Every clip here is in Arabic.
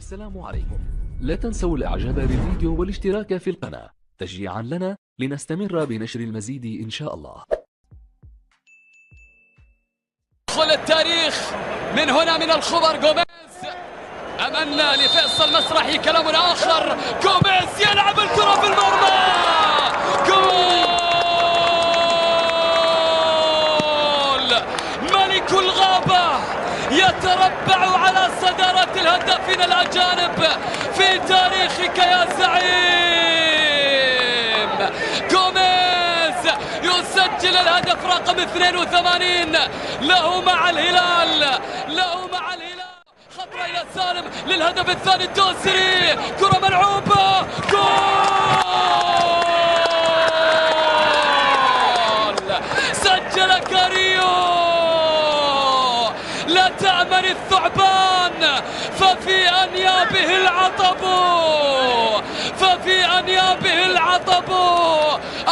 السلام عليكم. لا تنسوا الاعجاب بالفيديو والاشتراك في القناة تشجيعا لنا لنستمر بنشر المزيد ان شاء الله. يدخل التاريخ من هنا من الخبر. جوميز أمنا لفيصل مسرحي كلام آخر. جوميز يلعب الكرة في المرمى. جول! ملك الغابة يتربع على صدارة الهدافين الأجانب في تاريخك يا زعيم. جوميز يسجل الهدف رقم 82 له مع الهلال. خطرة إلى سالم للهدف الثاني. الدوسري كرة ملعوبة. جول! سجل كاريو. لا تأمن الثعبان ففي أنيابه العطب.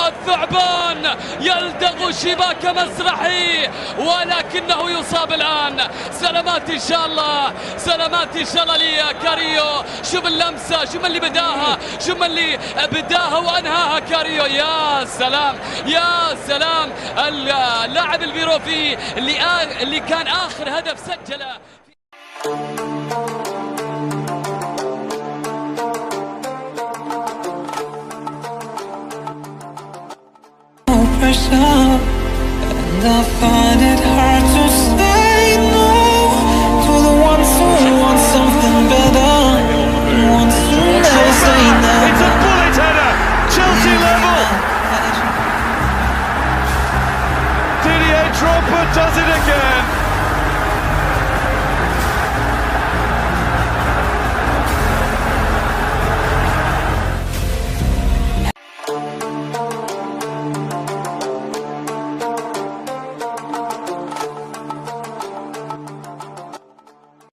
الثعبان يلدغ شباك مسرحي ولكنه يصاب الآن. سلامات إن شاء الله لي كاريو. شوف اللمسة، شوف اللي بداها وأنهاها كاريو. يا سلام اللاعب البيروفي اللي كان آخر هدف سجله.